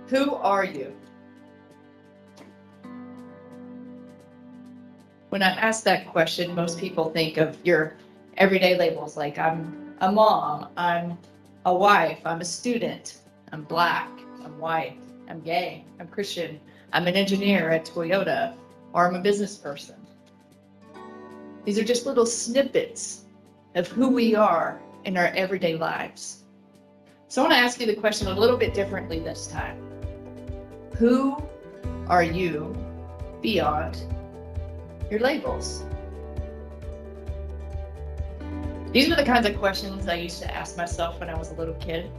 Who are you? When I ask that question, most people think of your everyday labels like I'm a mom, I'm a wife, I'm a student, I'm black, I'm white, I'm gay, I'm Christian, I'm an engineer at Toyota, or I'm a business person. These are just little snippets of who we are in our everyday lives. So I want to ask you the question a little bit differently this time. Who are you beyond your labels? These are the kinds of questions I used to ask myself when I was a little kid.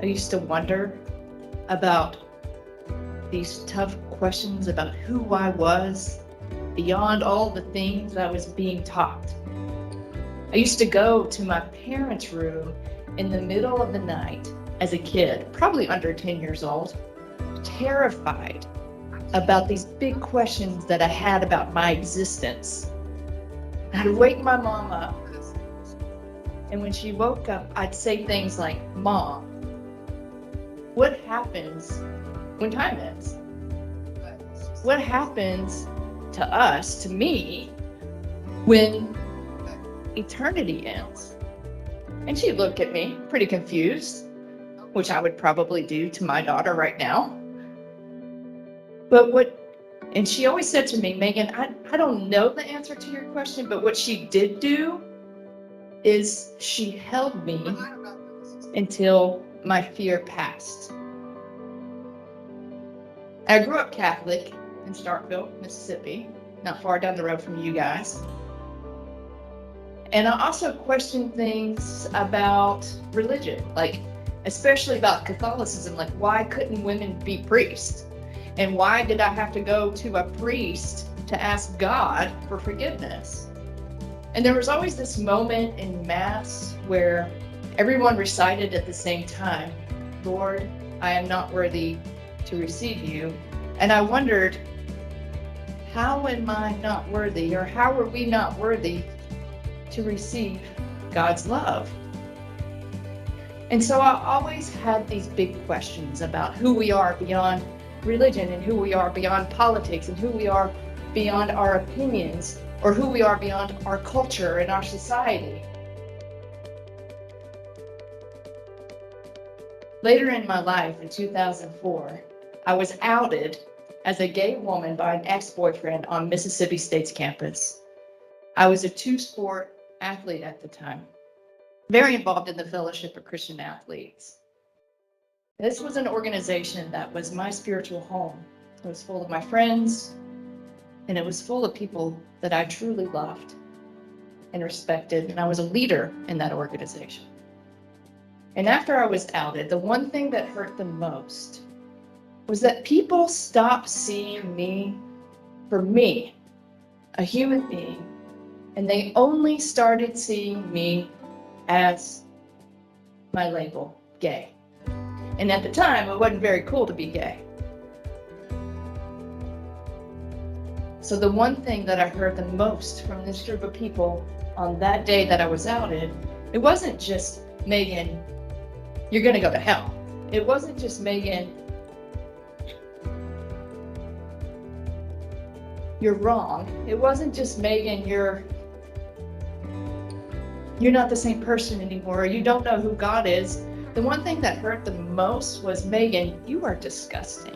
I used to wonder about these tough questions about who I was beyond all the things I was being taught. I used to go to my parents' room in the middle of the night as a kid, probably under 10 years old, terrified about these big questions that I had about my existence. I'd wake my mom up, and when she woke up, I'd say things like, "Mom, what happens when time ends? What happens to us, to me, when eternity ends?" And she'd look at me pretty confused, which I would probably do to my daughter right now. And she always said to me, "Megan, I don't know the answer to your question, but what she did do is she held me until my fear passed." I grew up Catholic in Starkville, Mississippi, not far down the road from you guys. And I also questioned things about religion, like especially about Catholicism, like why couldn't women be priests? And why did I have to go to a priest to ask God for forgiveness? And there was always this moment in Mass where everyone recited at the same time, "Lord, I am not worthy to receive you." And I wondered, how am I not worthy, or how are we not worthy to receive God's love? And so I always had these big questions about who we are beyond religion, and who we are beyond politics, and who we are beyond our opinions, or who we are beyond our culture and our society. Later in my life, in 2004, I was outed as a gay woman by an ex-boyfriend on Mississippi State's campus. I was a two-sport athlete at the time, very involved in the Fellowship of Christian Athletes. This was an organization that was my spiritual home. It was full of my friends, and it was full of people that I truly loved and respected, and I was a leader in that organization. And after I was outed, the one thing that hurt the most was that people stopped seeing me for me, a human being, and they only started seeing me as my label, gay. And at the time, it wasn't very cool to be gay. So the one thing that I heard the most from this group of people on that day that I was outed, it wasn't just, "Megan, you're going to go to hell." It wasn't just, "Megan, you're wrong." It wasn't just, "Megan, you're not the same person anymore, or you don't know who God is." The one thing that hurt the most was, "Megan, you are disgusting."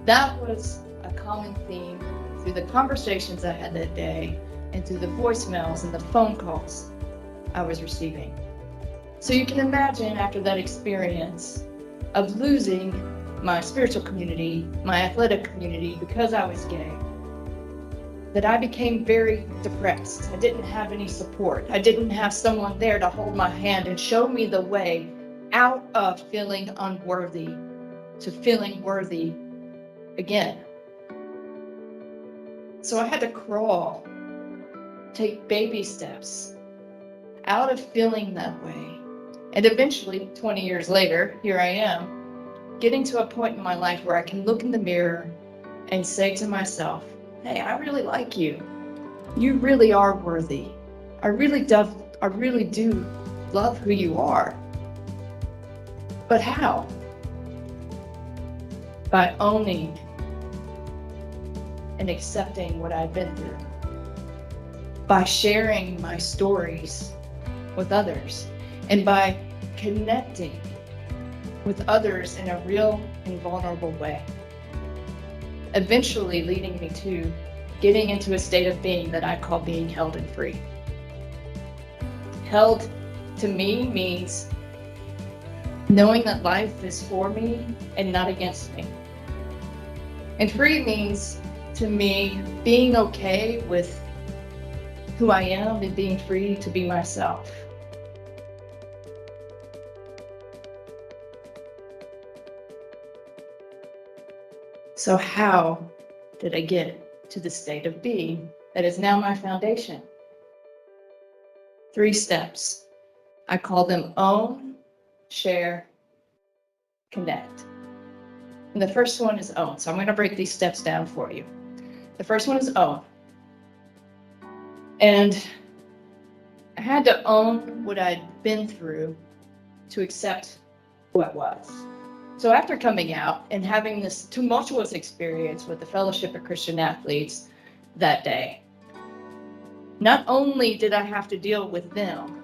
That was a common theme through the conversations I had that day, and through the voicemails and the phone calls I was receiving. So you can imagine, after that experience of losing my spiritual community, my athletic community, because I was gay, that I became very depressed. I didn't have any support. I didn't have someone there to hold my hand and show me the way out of feeling unworthy to feeling worthy again. So I had to crawl, take baby steps out of feeling that way. And eventually, 20 years later, here I am, getting to a point in my life where I can look in the mirror and say to myself, "Hey, I really like you. You really are worthy. I really do love who you are." But how? by owning and accepting what I've been through, by sharing my stories with others, and by connecting with others in a real and vulnerable way, eventually leading me to getting into a state of being that I call being held and free. Held to me means knowing that life is for me and not against me. And free means to me being okay with who I am and being free to be myself. So how did I get to the state of being that is now my foundation? 3 steps. I call them own, share, connect. And the first one is own. So I'm going to break these steps down for you. The first one is own. And I had to own what I'd been through to accept who I was. So after coming out and having this tumultuous experience with the Fellowship of Christian Athletes that day, not only did I have to deal with them,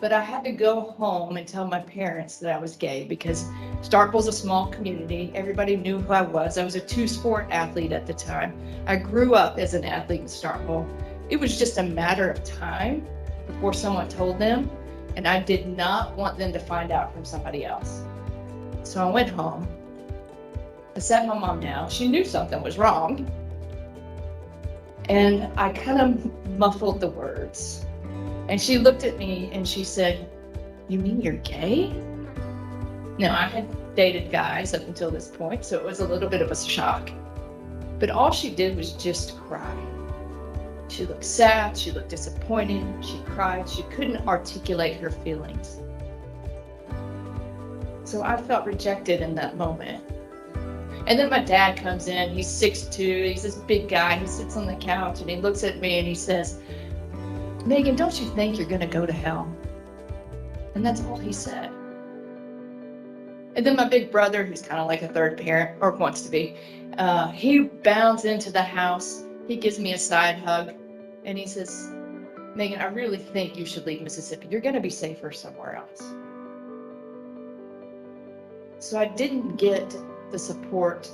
but I had to go home and tell my parents that I was gay, because Starkville's a small community. Everybody knew who I was. I was a 2-sport athlete at the time. I grew up as an athlete in Starkville. It was just a matter of time before someone told them, and I did not want them to find out from somebody else. So I went home. I sat my mom down. She knew something was wrong. And I kind of muffled the words. And she looked at me and she said, "You mean you're gay?" Now, I had dated guys up until this point, so it was a little bit of a shock. But all she did was just cry. She looked sad, she looked disappointed, she cried, she couldn't articulate her feelings. So I felt rejected in that moment. And then my dad comes in, he's 6'2", he's this big guy, he sits on the couch and he looks at me and he says, "Megan, don't you think you're gonna go to hell?" And that's all he said. And then my big brother, who's kind of like a third parent, or wants to be, he bounds into the house, he gives me a side hug, and he says, "Megan, I really think you should leave Mississippi. You're gonna be safer somewhere else." So I didn't get the support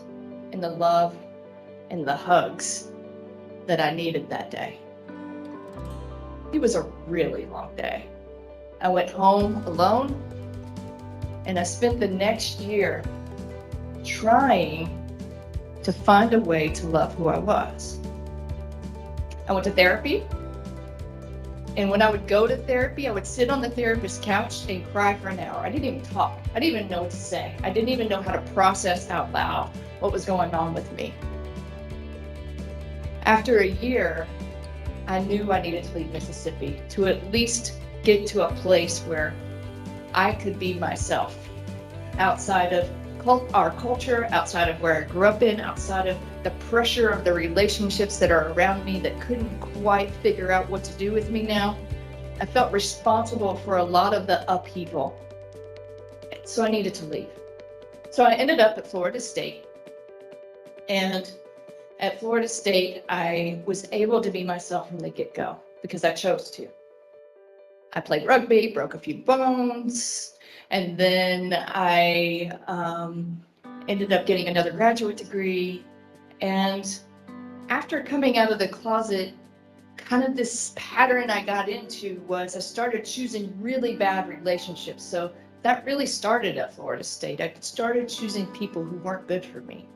and the love and the hugs that I needed that day. It was a really long day. I went home alone, and I spent the next year trying to find a way to love who I was. I went to therapy, and when I would go to therapy, I would sit on the therapist's couch and cry for an hour. I didn't even talk. I didn't even know what to say. I didn't even know how to process out loud what was going on with me. After a year, I knew I needed to leave Mississippi to at least get to a place where I could be myself, outside of our culture, outside of where I grew up in, outside of the pressure of the relationships that are around me that couldn't quite figure out what to do with me now. I felt responsible for a lot of the upheaval. So I needed to leave. So I ended up at Florida State. And at Florida State, I was able to be myself from the get-go because I chose to. I played rugby, broke a few bones, and then I ended up getting another graduate degree. And after coming out of the closet, kind of this pattern I got into was I started choosing really bad relationships. So that really started at Florida State. I started choosing people who weren't good for me.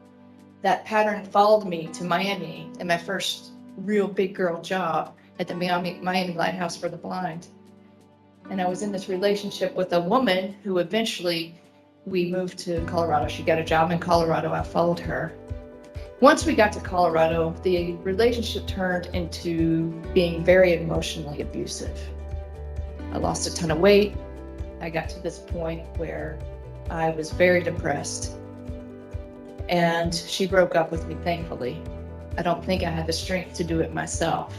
That pattern followed me to Miami and my first real big girl job at the Miami Lighthouse for the Blind. And I was in this relationship with a woman who eventually we moved to Colorado. She got a job in Colorado. I followed her. Once we got to Colorado, the relationship turned into being very emotionally abusive. I lost a ton of weight. I got to this point where I was very depressed. And she broke up with me, thankfully. I don't think I had the strength to do it myself.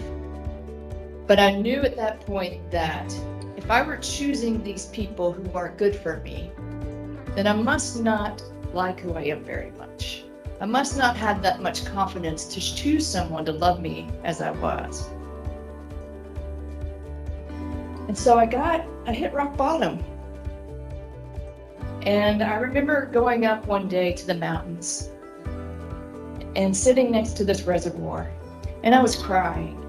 But I knew at that point that if I were choosing these people who weren't good for me, then I must not like who I am very much. I must not have that much confidence to choose someone to love me as I was. And so I hit rock bottom. And I remember going up one day to the mountains and sitting next to this reservoir, and I was crying,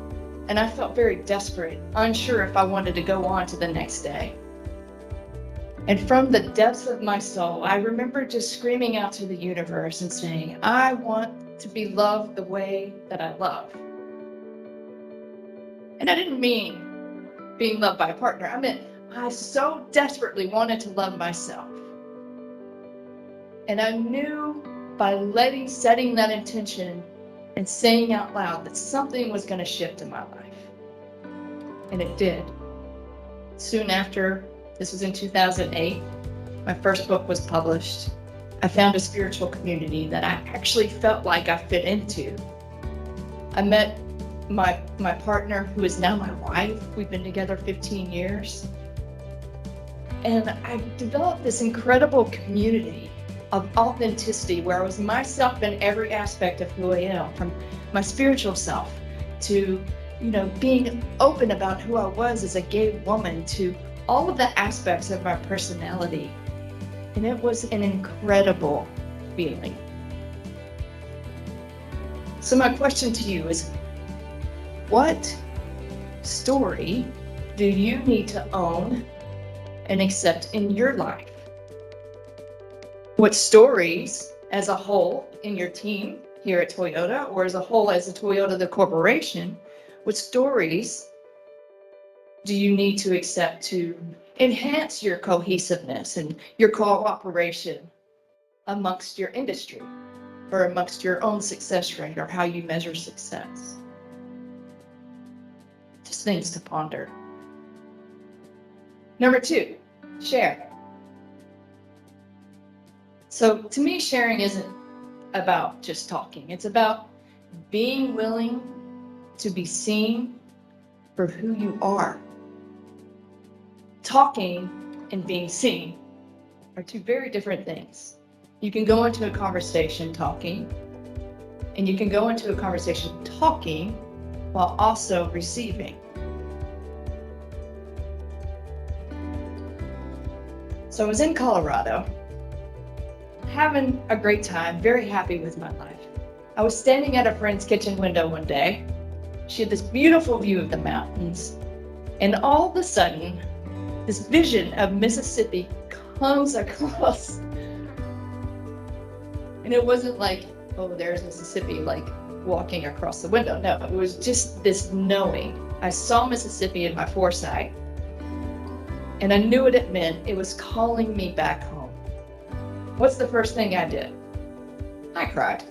and I felt very desperate, unsure if I wanted to go on to the next day. And from the depths of my soul, I remember just screaming out to the universe and saying, I want to be loved the way that I love. And I didn't mean being loved by a partner. I meant I so desperately wanted to love myself. And I knew by setting that intention and saying out loud that something was going to shift in my life. And it did. Soon after, this was in 2008, my first book was published. I found a spiritual community that I actually felt like I fit into. I met my partner, who is now my wife. We've been together 15 years. And I developed this incredible community of authenticity where I was myself in every aspect of who I am, from my spiritual self to, being open about who I was as a gay woman, to all of the aspects of my personality. And it was an incredible feeling. So my question to you is, what story do you need to own and accept in your life? What stories as a whole in your team here at Toyota, or as a whole as a Toyota, the corporation, what stories do you need to accept to enhance your cohesiveness and your cooperation amongst your industry, or amongst your own success rate, or how you measure success? Just things to ponder. Number 2, share. So to me, sharing isn't about just talking. It's about being willing to be seen for who you are. Talking and being seen are two very different things. You can go into a conversation talking, and you can go into a conversation talking while also receiving. So I was in Colorado, having a great time, very happy with my life. I was standing at a friend's kitchen window one day. She had this beautiful view of the mountains, and all of a sudden, this vision of Mississippi comes across. And it wasn't like, oh, there's Mississippi, like walking across the window. No, it was just this knowing. I saw Mississippi in my foresight, and I knew what it meant. It was calling me back home. What's the first thing I did? I cried.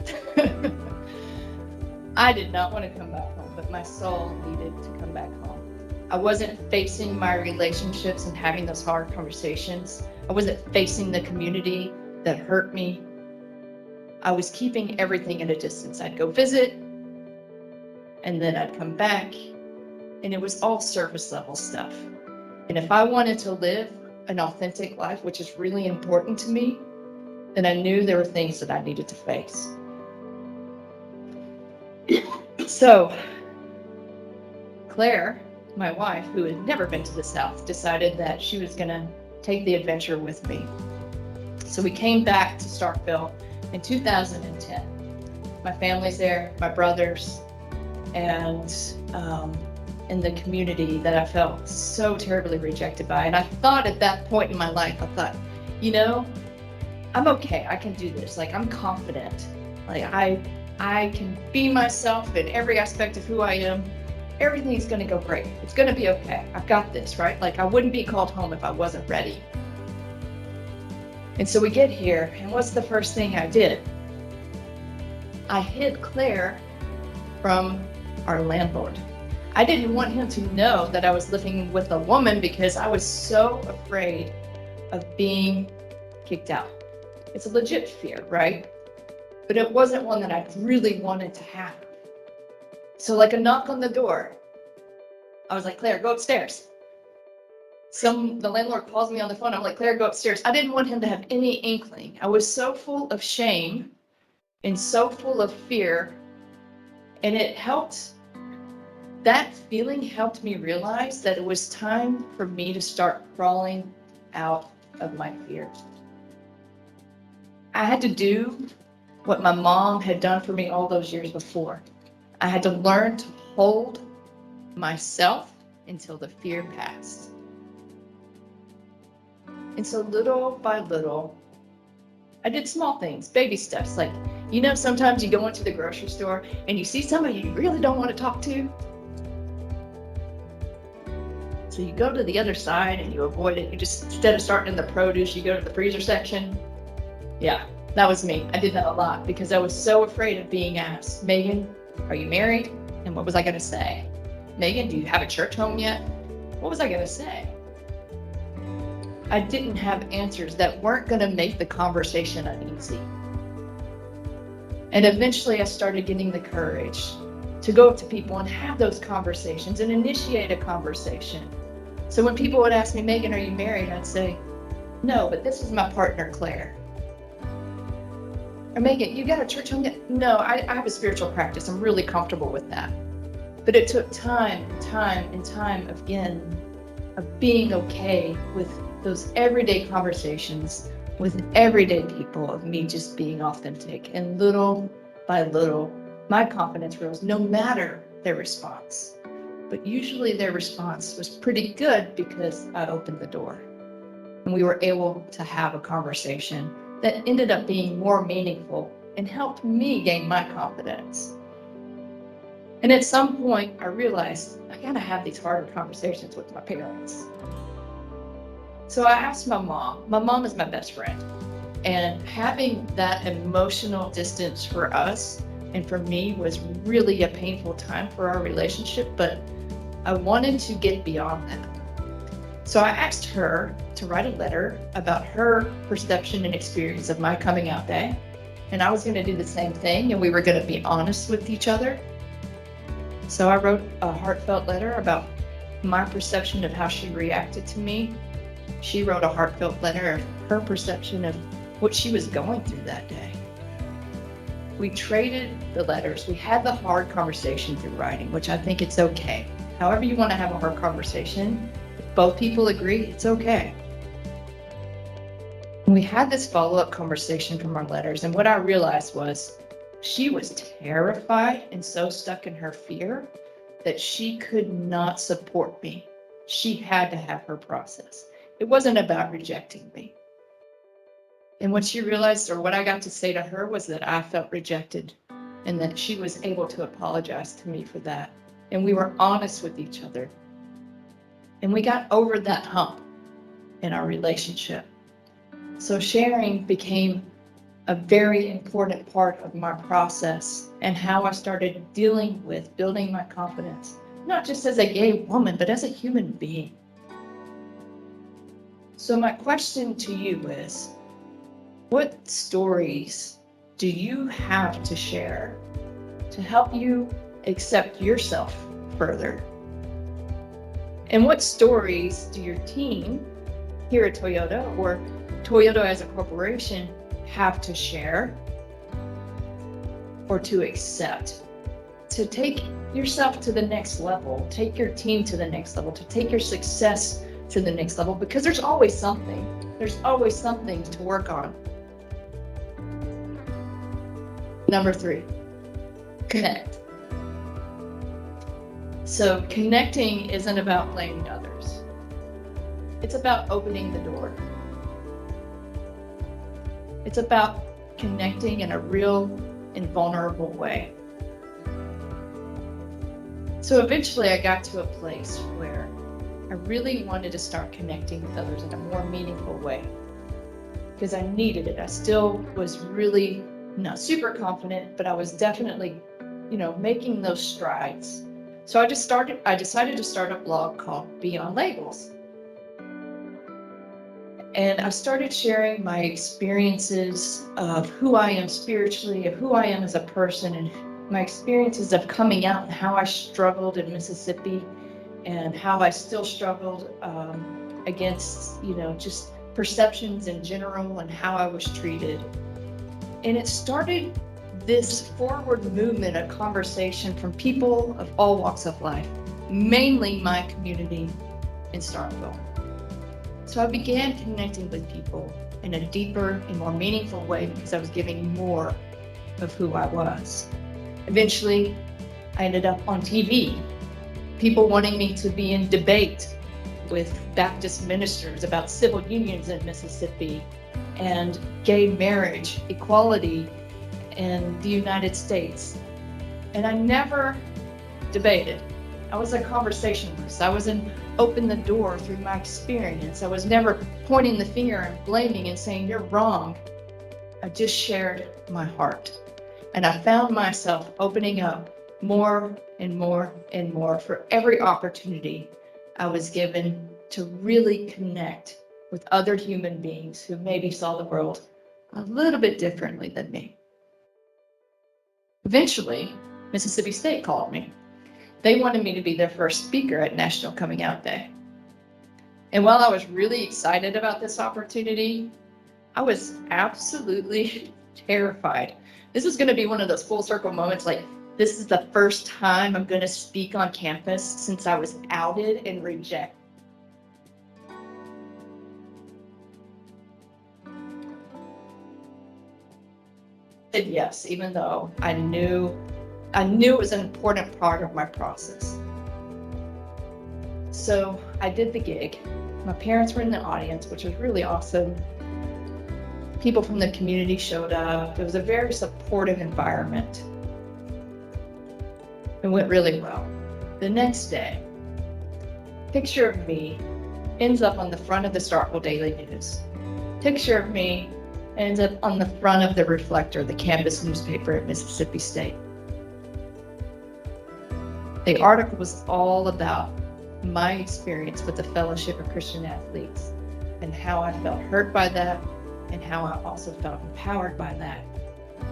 I did not want to come back home, but my soul needed to come back home. I wasn't facing my relationships and having those hard conversations. I wasn't facing the community that hurt me. I was keeping everything at a distance. I'd go visit, and then I'd come back, and it was all surface level stuff. And if I wanted to live an authentic life, which is really important to me, then I knew there were things that I needed to face. So Claire, my wife, who had never been to the South, decided that she was going to take the adventure with me. So we came back to Starkville in 2010. My family's there, my brothers, and in the community that I felt so terribly rejected by. And I thought at that point in my life, I thought, I'm okay. I can do this. Like, I'm confident. Like, I can be myself in every aspect of who I am. Everything's going to go great. It's going to be okay. I've got this, right? Like, I wouldn't be called home if I wasn't ready. And so we get here, and what's the first thing I did? I hid Claire from our landlord. I didn't want him to know that I was living with a woman because I was so afraid of being kicked out. It's a legit fear, right? But it wasn't one that I really wanted to have. So like a knock on the door, I was like, Claire, go upstairs. The landlord calls me on the phone. I'm like, Claire, go upstairs. I didn't want him to have any inkling. I was so full of shame and so full of fear. And that feeling helped me realize that it was time for me to start crawling out of my fears. I had to do what my mom had done for me all those years before. I had to learn to hold myself until the fear passed. And so little by little, I did small things, baby steps. Like, sometimes you go into the grocery store and you see somebody you really don't want to talk to. So you go to the other side and you avoid it. You just, instead of starting in the produce, you go to the freezer section. Yeah, that was me. I did that a lot because I was so afraid of being asked, Megan, are you married? And what was I going to say? Megan, do you have a church home yet? What was I going to say? I didn't have answers that weren't going to make the conversation uneasy. And eventually I started getting the courage to go up to people and have those conversations and initiate a conversation. So when people would ask me, Megan, are you married? I'd say, no, but this is my partner, Claire. Or Megan, you got a church home yet? No, I have a spiritual practice. I'm really comfortable with that. But it took time and time again of being okay with those everyday conversations with everyday people, of me just being authentic. And little by little, my confidence rose, no matter their response. But usually their response was pretty good because I opened the door. And we were able to have a conversation that ended up being more meaningful and helped me gain my confidence. And at some point, I realized I gotta have these harder conversations with my parents. So I asked my mom. My mom is my best friend. And having that emotional distance for us and for me was really a painful time for our relationship, but I wanted to get beyond that. So I asked her to write a letter about her perception and experience of my coming out day. And I was going to do the same thing, and we were going to be honest with each other. So I wrote a heartfelt letter about my perception of how she reacted to me. She wrote a heartfelt letter of her perception of what she was going through that day. We traded the letters. We had the hard conversation through writing, which I think it's okay. However you want to have a hard conversation, if both people agree, it's okay. We had this follow-up conversation from our letters, and what I realized was she was terrified and so stuck in her fear that she could not support me. She had to have her process. It wasn't about rejecting me. And what she realized, or what I got to say to her, was that I felt rejected and that she was able to apologize to me for that. And we were honest with each other. And we got over that hump in our relationship. So sharing became a very important part of my process and how I started dealing with building my confidence, not just as a gay woman, but as a human being. So my question to you is, what stories do you have to share to help you accept yourself further? And what stories do your team here at Toyota, or Toyota as a corporation, have to share or to accept to take yourself to the next level, take your team to the next level, to take your success to the next level? Because there's always something to work on. Number 3, connect. So connecting isn't about blaming others. It's about opening the door. It's about connecting in a real and vulnerable way. So eventually I got to a place where I really wanted to start connecting with others in a more meaningful way, because I needed it. I still was really not super confident, but I was definitely, making those strides. So I decided to start a blog called Beyond Labels. And I started sharing my experiences of who I am spiritually, of who I am as a person, and my experiences of coming out and how I struggled in Mississippi and how I still struggled against, just perceptions in general and how I was treated. And it started this forward movement of conversation from people of all walks of life, mainly my community in Starkville. So I began connecting with people in a deeper and more meaningful way because I was giving more of who I was. Eventually, I ended up on TV, people wanting me to be in debate with Baptist ministers about civil unions in Mississippi and gay marriage, equality in the United States. And I never debated. I was a conversationalist. I was an open the door through my experience. I was never pointing the finger and blaming and saying, you're wrong. I just shared my heart. And I found myself opening up more and more and more for every opportunity I was given to really connect with other human beings who maybe saw the world a little bit differently than me. Eventually, Mississippi State called me. They wanted me to be their first speaker at National Coming Out Day. And while I was really excited about this opportunity, I was absolutely terrified. This is going to be one of those full circle moments, like this is the first time I'm going to speak on campus since I was outed and rejected. Yes, even though I knew it was an important part of my process. So I did the gig. My parents were in the audience, which was really awesome. People from the community showed up. It was a very supportive environment. It went really well. The next day, picture of me ends up on the front of the Starkville Daily News. Picture of me ends up on the front of the Reflector, the campus newspaper at Mississippi State. The article was all about my experience with the Fellowship of Christian Athletes and how I felt hurt by that and how I also felt empowered by that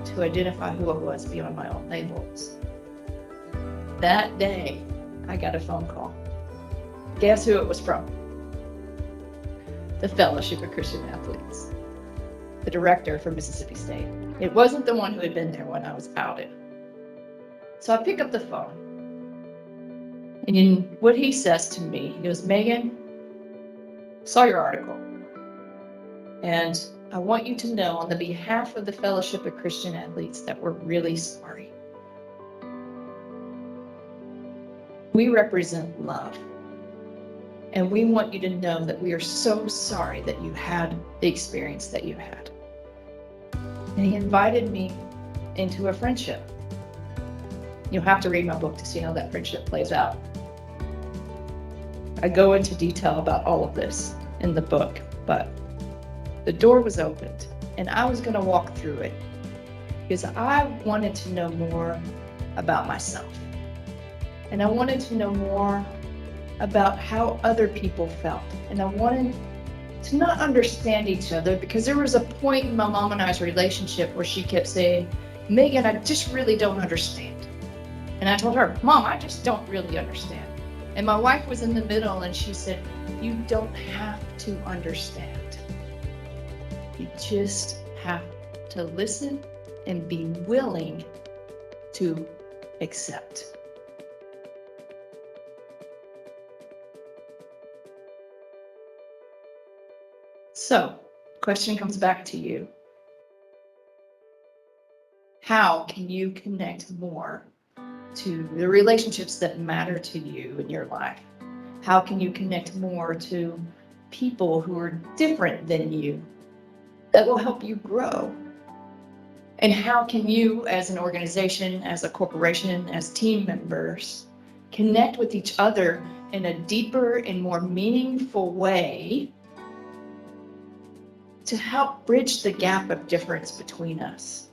to identify who I was beyond my own labels. That day, I got a phone call. Guess who it was from? The Fellowship of Christian Athletes, the director for Mississippi State. It wasn't the one who had been there when I was outed. So I pick up the phone. And what he says to me, he goes, Megan, saw your article. And I want you to know on the behalf of the Fellowship of Christian Athletes that we're really sorry. We represent love. And we want you to know that we are so sorry that you had the experience that you had. And he invited me into a friendship. You'll have to read my book to see how that friendship plays out. I go into detail about all of this in the book, but the door was opened and I was going to walk through it because I wanted to know more about myself. And I wanted to know more about how other people felt. And I wanted to not understand each other because there was a point in my mom and I's relationship where she kept saying, Megan, I just really don't understand. And I told her, Mom, I just don't really understand. And my wife was in the middle and she said, you don't have to understand. You just have to listen and be willing to accept. So, question comes back to you. How can you connect more to the relationships that matter to you in your life? How can you connect more to people who are different than you that will help you grow? And how can you, as an organization, as a corporation, as team members, connect with each other in a deeper and more meaningful way to help bridge the gap of difference between us?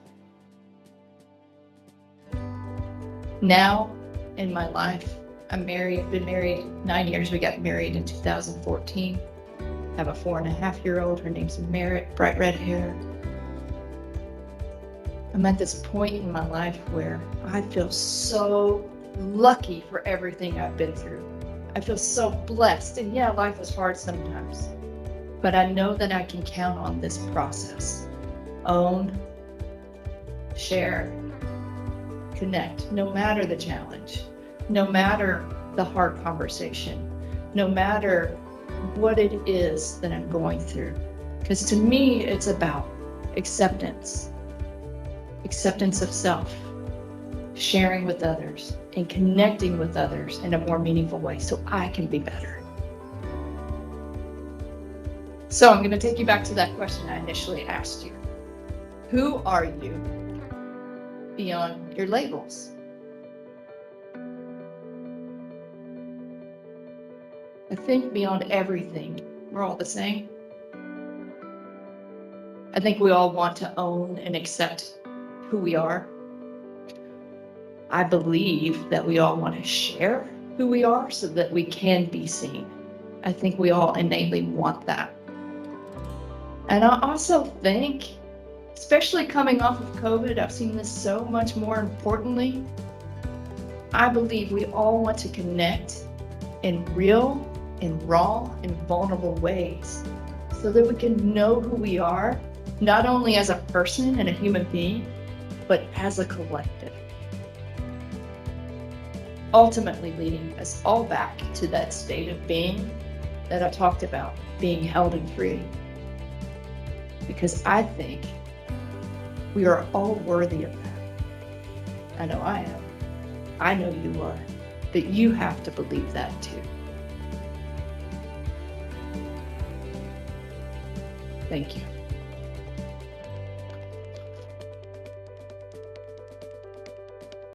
Now, in my life, I'm married. I've been married 9 years. We got married in 2014. I have a 4.5-year-old. Her name's Merritt, bright red hair. I'm at this point in my life where I feel so lucky for everything I've been through. I feel so blessed. And yeah, life is hard sometimes. But I know that I can count on this process. Own, share, connect, no matter the challenge, no matter the hard conversation, no matter what it is that I'm going through. Because to me, it's about acceptance of self, sharing with others, and connecting with others in a more meaningful way so I can be better. So I'm going to take you back to that question I initially asked you. Who are you beyond your labels? I think beyond everything, we're all the same. I think we all want to own and accept who we are. I believe that we all want to share who we are so that we can be seen. I think we all innately want that. And I also think, especially coming off of COVID, I've seen this so much more importantly. I believe we all want to connect in real, in raw, and vulnerable ways so that we can know who we are, not only as a person and a human being, but as a collective. Ultimately leading us all back to that state of being that I talked about, being held and free. Because I think we are all worthy of that. I know I am. I know you are. But you have to believe that too. Thank you.